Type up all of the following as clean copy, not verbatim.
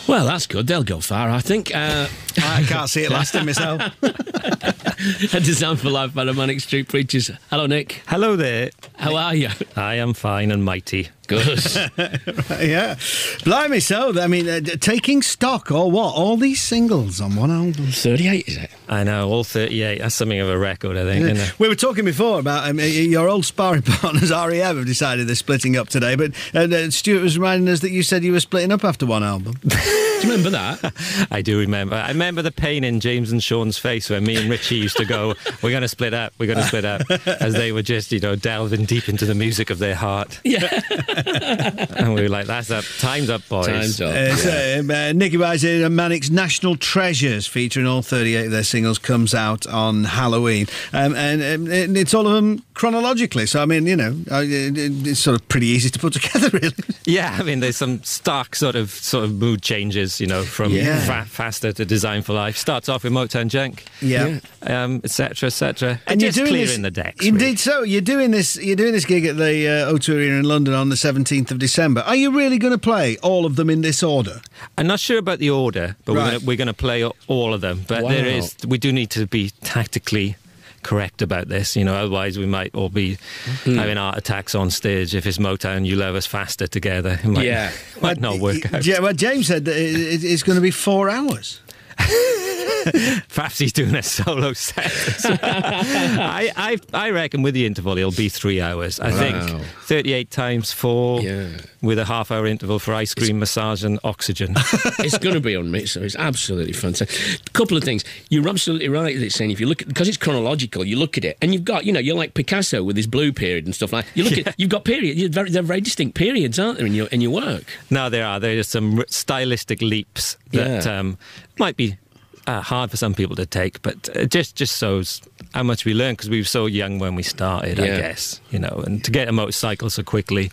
Well, that's good. They'll go far, I think. I can't see it lasting myself. A Design for Life by the Manic Street Preachers. Hello, Nick. Hello there. How are you? I am fine and mighty. Good. Yeah. Blimey, so, I mean, taking stock or what? All these singles on one album. 38, is it? I know, all 38. That's something of a record, I think, isn't it? We were talking before about your old sparring partners, REM, have decided they're splitting up today, but Stuart was reminding us that you said you were splitting up after one album. Do you remember that? I do remember. I remember the pain in James and Sean's face when me and Richey used to go, we're going to split up, as they were just, delving deep into the music of their heart. Yeah. And we were like, that's up, time's up, boys. Time's up. Nicky Buys here, Manic's National Treasures, featuring all 38 of their singles, comes out on Halloween. And it's all of them chronologically, so I mean, it's sort of pretty easy to put together, really. Yeah, I mean, there's some stark sort of mood changes, from faster to Design for Life. Starts off with Motown Junk, et cetera. And just clearing the decks. Indeed, really. so you're doing this gig at the O2 Arena in London on the 17th of December. Are you really going to play all of them in this order? I'm not sure about the order, but we're going to play all of them. But we do need to be tactically correct about this, otherwise we might all be having heart attacks on stage if it's Motown, You Love Us Faster together. It might not work out. Yeah, well, James said that it's going to be 4 hours. Perhaps he's doing a solo set. I reckon with the interval it'll be 3 hours. I think 38 times 4 with a half-hour interval for ice cream, massage and oxygen. It's going to be on me, so it's absolutely fantastic. A couple of things. You're absolutely right that it's saying if you look at, because it's chronological, you look at it and you've got, you're like Picasso with his blue period and stuff like that. You look at, you've got periods, they're very distinct periods, aren't there, in your work? No, there are. There are some stylistic leaps that might be hard for some people to take, but it just shows how much we learned because we were so young when we started, I guess, and to get a motorcycle so quickly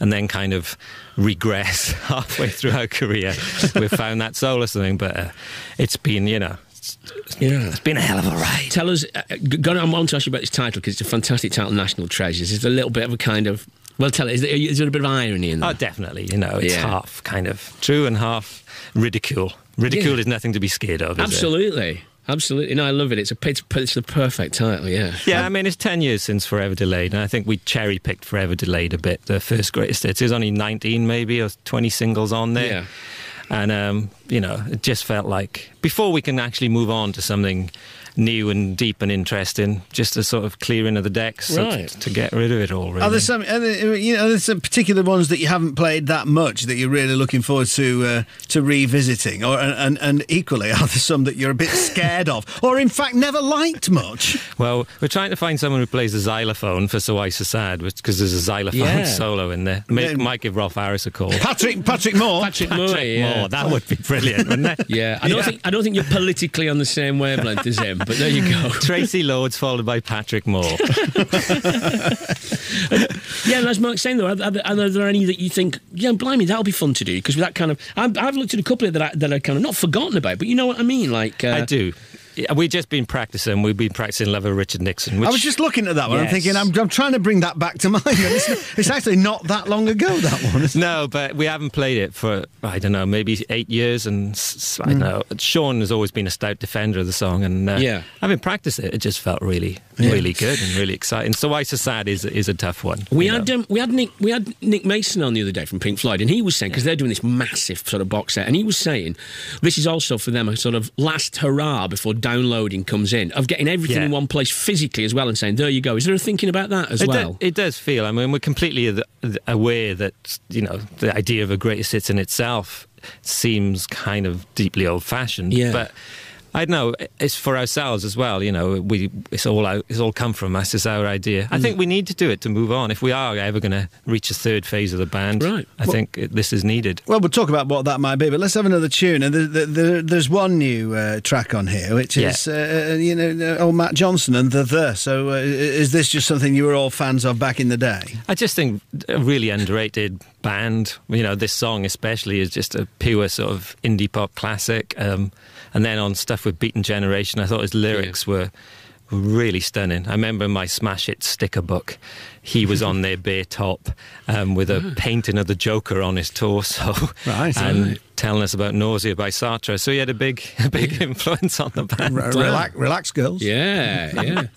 and then kind of regress halfway through our career, we've found that solace something, but it's been, it's been a hell of a ride. Tell us, I want to ask you about this title because it's a fantastic title, National Treasures. It's a little bit of a kind of, well, tell us, is there a bit of irony in that? Oh, definitely, it's half kind of true and half ridicule. Ridicule is nothing to be scared of, is Absolutely. it? Absolutely. No, I love it. It's the perfect title, yeah. Yeah, I mean, it's 10 years since Forever Delayed, and I think we cherry-picked Forever Delayed a bit, the first greatest hits. There's only 19 maybe, or 20 singles on there. Yeah. And, it just felt like, before we can actually move on to something new and deep and interesting, just a sort of clearing of the decks to get rid of it all, really. Are there some particular ones that you haven't played that much that you're really looking forward to revisiting, and equally, are there some that you're a bit scared of, or in fact never liked much? Well, we're trying to find someone who plays the xylophone for So I So Sad, because there's a xylophone solo in there. Might give Rolf Harris a call. Patrick Moore. Patrick Moore, that would be brilliant, wouldn't it? Yeah, I don't think you're politically on the same wavelength as him. But there you go. Tracy Lords followed by Patrick Moore. As Mark's saying, though, are there any that you think, blimey, that'll be fun to do? Because with that kind of, I've looked at a couple that are kind of not forgotten about, but you know what I mean? Like I do. We've just been practicing. We've been practicing Love of Richard Nixon. I was just looking at that one. I'm thinking, I'm trying to bring that back to mind. It's actually not that long ago, that one. No, but we haven't played it for, I don't know, maybe 8 years. And I don't know. Sean has always been a stout defender of the song. And having practiced it, it just felt really good and really exciting. So I So Sad is a tough one. We had Nick Mason on the other day from Pink Floyd, and he was saying, because they're doing this massive sort of box set, and he was saying this is also for them a sort of last hurrah before downloading comes in, of getting everything in one place physically as well, and saying, there you go. Is there a thinking about that as well? It does feel, I mean, we're completely aware that, the idea of a greatest hits in itself seems kind of deeply old-fashioned, but I know it's for ourselves as well. It's all come from us. It's our idea. I think we need to do it to move on. If we are ever going to reach a third phase of the band, I think this is needed. Well, we'll talk about what that might be, but let's have another tune. And there's one new track on here, which is old Matt Johnson and The. So is this just something you were all fans of back in the day? I just think a really underrated band. This song especially is just a pure sort of indie pop classic. And then on stuff with Beaten Generation, I thought his lyrics were were really stunning. I remember my Smash It sticker book. He was on their bare top with a painting of the Joker on his torso, and telling us about Nausea by Sartre. So he had a big influence on the band. Relax, girls. Yeah.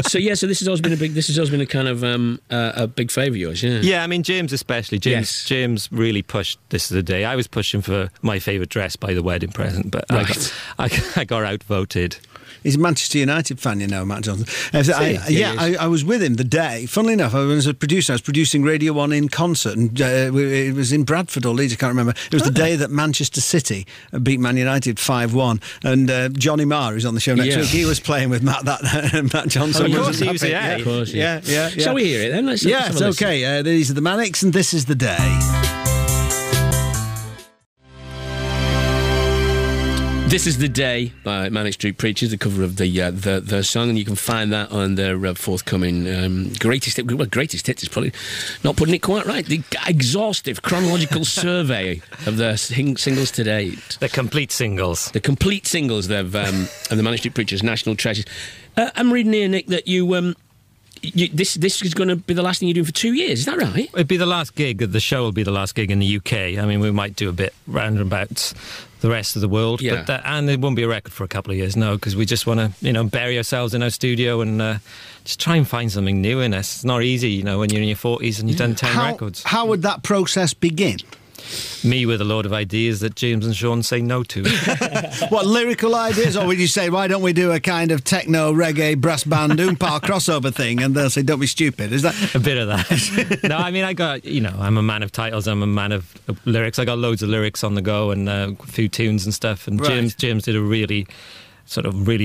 So this has always been a kind of a big favourite of yours. Yeah, I mean James especially. James really pushed This Is the Day. I was pushing for my favourite dress by the wedding present, but I got outvoted. He's a Manchester United fan, you know, Matt Johnson. I was with him the day. Funnily enough, I was a producer. I was producing Radio 1 in concert, and it was in Bradford or Leeds, I can't remember. It was the day that Manchester City beat Man United 5-1, and Johnny Marr, who's on the show next week, he was playing with Matt Johnson. Of course, he was, Of course, yeah. Shall we hear it then? Let's it's okay. These are the Manics, and This Is the Day. This Is the Day by Manic Street Preachers, the cover of the song, and you can find that on their forthcoming greatest hits is probably not putting it quite right. The exhaustive chronological survey of their singles to date. The complete singles. The complete singles of the Manic Street Preachers, National Treasures. I'm reading here, Nick, that this is going to be the last thing you're doing for 2 years. Is that right? It'd be the last gig. The show will be the last gig in the UK. I mean, we might do a bit round and about the rest of the world, but and it won't be a record for a couple of years, no, because we just want to, bury ourselves in our studio and just try and find something new in us. It's not easy, when you're in your 40s and you've done 10 records. How would that process begin? Me with a load of ideas that James and Sean say no to. What, lyrical ideas? Or would you say, why don't we do a kind of techno, reggae, brass band, oompa crossover thing? And they'll say, don't be stupid. Is that... A bit of that. No, I mean, I got, I'm a man of titles. I'm a man of lyrics. I got loads of lyrics on the go and a few tunes and stuff. And James did a really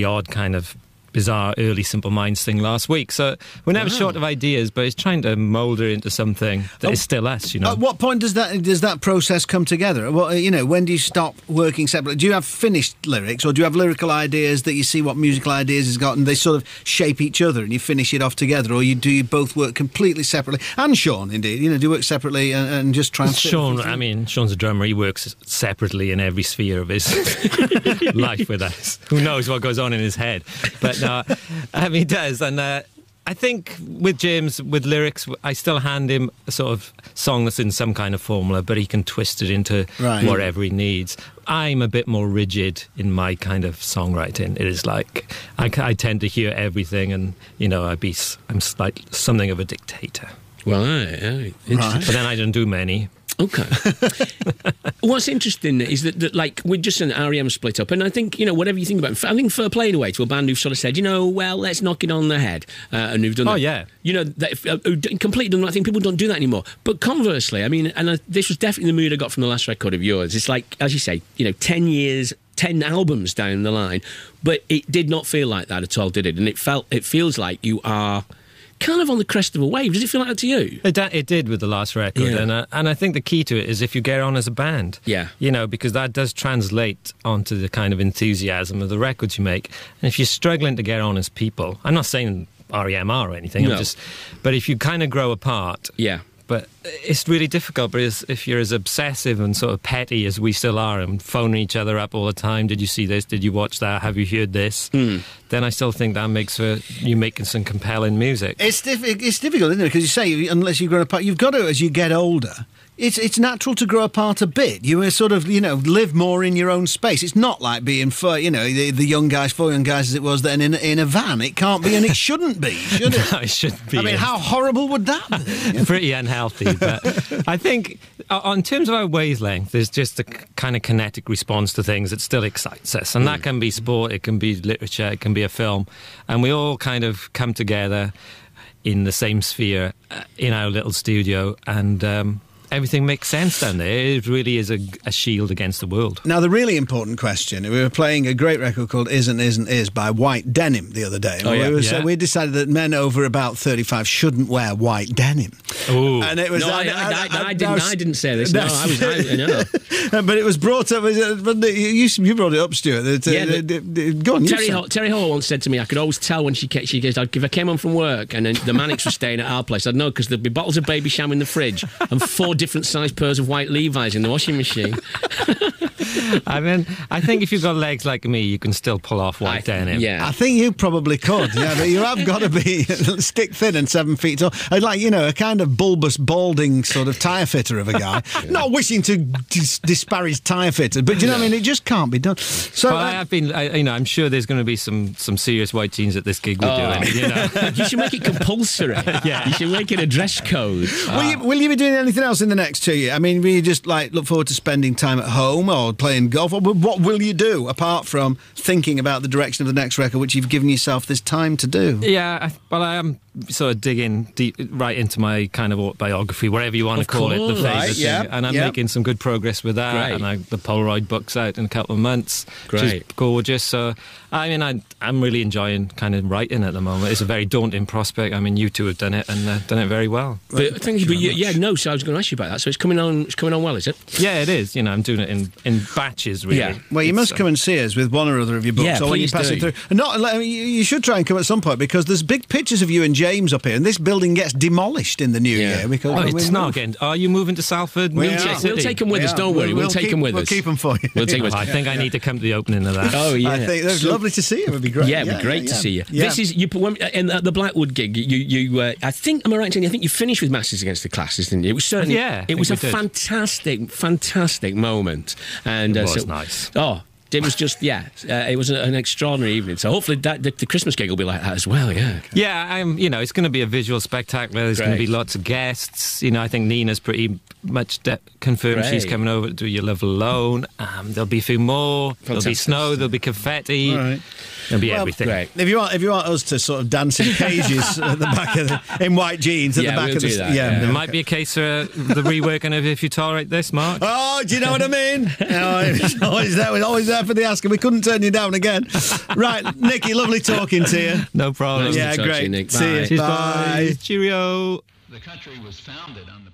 odd kind of bizarre early Simple Minds thing last week. So we're never short of ideas, but it's trying to mould her into something that is still us, At what point does that process come together? When do you stop working separately? Do you have finished lyrics, or do you have lyrical ideas that you see what musical ideas has got and they sort of shape each other and you finish it off together, or do you both work completely separately? And Sean, indeed, do you work separately and just try and... Sean's a drummer. He works separately in every sphere of his life with us. Who knows what goes on in his head? But he does, and I think with James, with lyrics, I still hand him a sort of song that's in some kind of formula, but he can twist it into whatever he needs. I'm a bit more rigid in my kind of songwriting. It is like I tend to hear everything, and I'm like something of a dictator. Right. But then I don't do many. Okay. What's interesting is that like, we're just an REM split up, and I think, whatever you think about it, I think fair play in a way to a band who've sort of said, let's knock it on the head, and who've done that. Oh, yeah. Completely done that. I think people don't do that anymore. But conversely, I mean, and this was definitely the mood I got from the last record of yours. It's like, as you say, 10 years, 10 albums down the line, but it did not feel like that at all, did it? And it feels like you are kind of on the crest of a wave. Does it feel like that to you? It did with the last record, and I think the key to it is if you get on as a band. Yeah. Because that does translate onto the kind of enthusiasm of the records you make. And if you're struggling to get on as people, I'm not saying REM are or anything, no. But if you kind of grow apart... Yeah. But it's really difficult, but if you're as obsessive and sort of petty as we still are and phoning each other up all the time, did you see this, did you watch that, have you heard this, then I still think that makes for you making some compelling music. It's difficult, isn't it? Because you say, unless you grow apart, you've got to, as you get older... It's natural to grow apart a bit. You sort of, live more in your own space. It's not like being, the young guys, 4 young guys as it was then in a van. It can't be, and it shouldn't be, should it? No, it shouldn't be. I mean, how horrible would that be? Pretty unhealthy. But I think, in terms of our wavelength, there's just a kind of kinetic response to things that still excites us. And that can be sport, it can be literature, it can be a film. And we all kind of come together in the same sphere in our little studio, and... everything makes sense down there. It really is a shield against the world. Now, the really important question, we were playing a great record called Isn't Is by White Denim the other day. We decided that men over about 35 shouldn't wear white denim. Ooh. And it was... No, I didn't say this. No, I know. But it was brought up... You brought it up, Stuart. Go on. Terry Hall once said to me, I could always tell when she goes, if I came home from work and then the Manics were staying at our place, I'd know because there'd be bottles of Baby Sham in the fridge and 4 different sized pairs of white Levi's in the washing machine. I mean, I think if you've got legs like me, you can still pull off white denim. I think you probably could, yeah, but you have got to be stick thin and 7 feet tall. I'd like, a kind of bulbous, balding sort of tyre fitter of a guy. Not wishing to disparage tyre fitters, but you know what I mean? It just can't be done. So well, I'm sure there's going to be some serious white jeans at this gig we're doing. You should make it compulsory. You should make it a dress code. Will you be doing anything else in the next 2 years? I mean, will you just look forward to spending time at home or playing golf? Or what will you do apart from thinking about the direction of the next record, which you've given yourself this time to do? Yeah, I am sort of digging deep right into my kind of autobiography, whatever you want to call it, the favourite thing. And I'm making some good progress with that. Great. And the Polaroid book's out in a couple of months. Great. Which is gorgeous. So, I mean, I'm really enjoying kind of writing at the moment. It's a very daunting prospect. I mean, you two have done it and done it very well. But thank you. But so I was going to ask you about that. So it's coming on well, is it? Yeah, it is. I'm doing it in batches, really. Yeah. Well, you must come and see us with one or other of your books, or when you pass it through. You should try and come at some point, because there's big pictures of you and James up here, and this building gets demolished in the new year. Because it's not again. Are you moving to Salford? We'll take them with us. Don't worry. We'll take them with us. We'll keep them for you. We'll take them. I think I need to come to the opening of that. Oh yeah, I think it's lovely to see you. It would be great. Yeah, it'd be great to see you. This is you. In the Blackwood gig, you. I think, am I right in saying? I think you finished with Masses Against the Classes, didn't you? It was certainly. It was a fantastic moment, and it was nice. It was just, it was an extraordinary evening. So hopefully the Christmas gig will be like that as well, yeah. Yeah, it's going to be a visual spectacular. There's going to be lots of guests. I think Nina's pretty much confirmed she's coming over to do Your Love Alone. There'll be a few more. There'll be snow. There'll be confetti. All right. There'll be everything. Great. If you want us to sort of dance in cages at the back of in white jeans at the back of the There might be a case for the reworking of If You Tolerate This, Mark. Oh, do you know what I mean? It's always there for the asking. We couldn't turn you down again. Right, Nicky, lovely talking to you. No problem. Yeah, great. Nick. See you. Cheers, Bye. boys. Cheerio. The country was founded on the